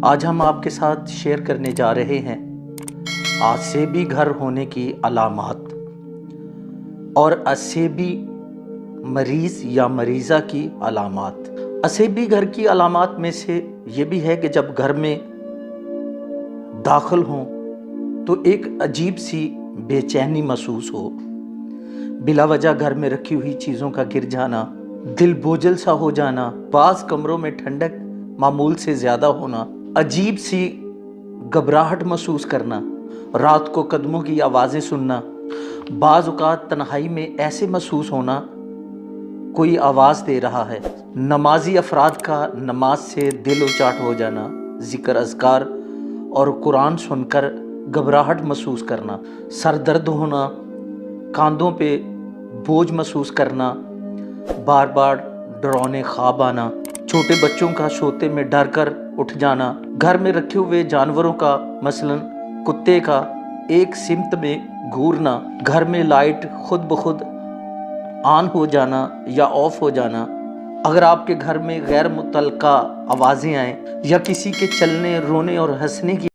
آج ہم آپ کے ساتھ شیئر کرنے جا رہے ہیں اسیبی گھر ہونے کی علامات اور اسیبی مریض یا مریضہ کی علامات۔ اسیبی گھر کی علامات میں سے یہ بھی ہے کہ جب گھر میں داخل ہوں تو ایک عجیب سی بے چینی محسوس ہو، بلا وجہ گھر میں رکھی ہوئی چیزوں کا گر جانا، دل بوجھل سا ہو جانا، بعض کمروں میں ٹھنڈک معمول سے زیادہ ہونا، عجیب سی گھبراہٹ محسوس کرنا، رات کو قدموں کی آوازیں سننا، بعض اوقات تنہائی میں ایسے محسوس ہونا کوئی آواز دے رہا ہے، نمازی افراد کا نماز سے دل اچاٹ ہو جانا، ذکر اذکار اور قرآن سن کر گھبراہٹ محسوس کرنا، سر درد ہونا، کاندھوں پہ بوجھ محسوس کرنا، بار بار ڈراؤنے خواب آنا، چھوٹے بچوں کا سوتے میں ڈر کر اٹھ جانا، گھر میں رکھے ہوئے جانوروں کا مثلاً کتے کا ایک سمت میں گھورنا، گھر میں لائٹ خود بخود آن ہو جانا یا آف ہو جانا، اگر آپ کے گھر میں غیر متعلقہ آوازیں آئیں یا کسی کے چلنے، رونے اور ہنسنے کی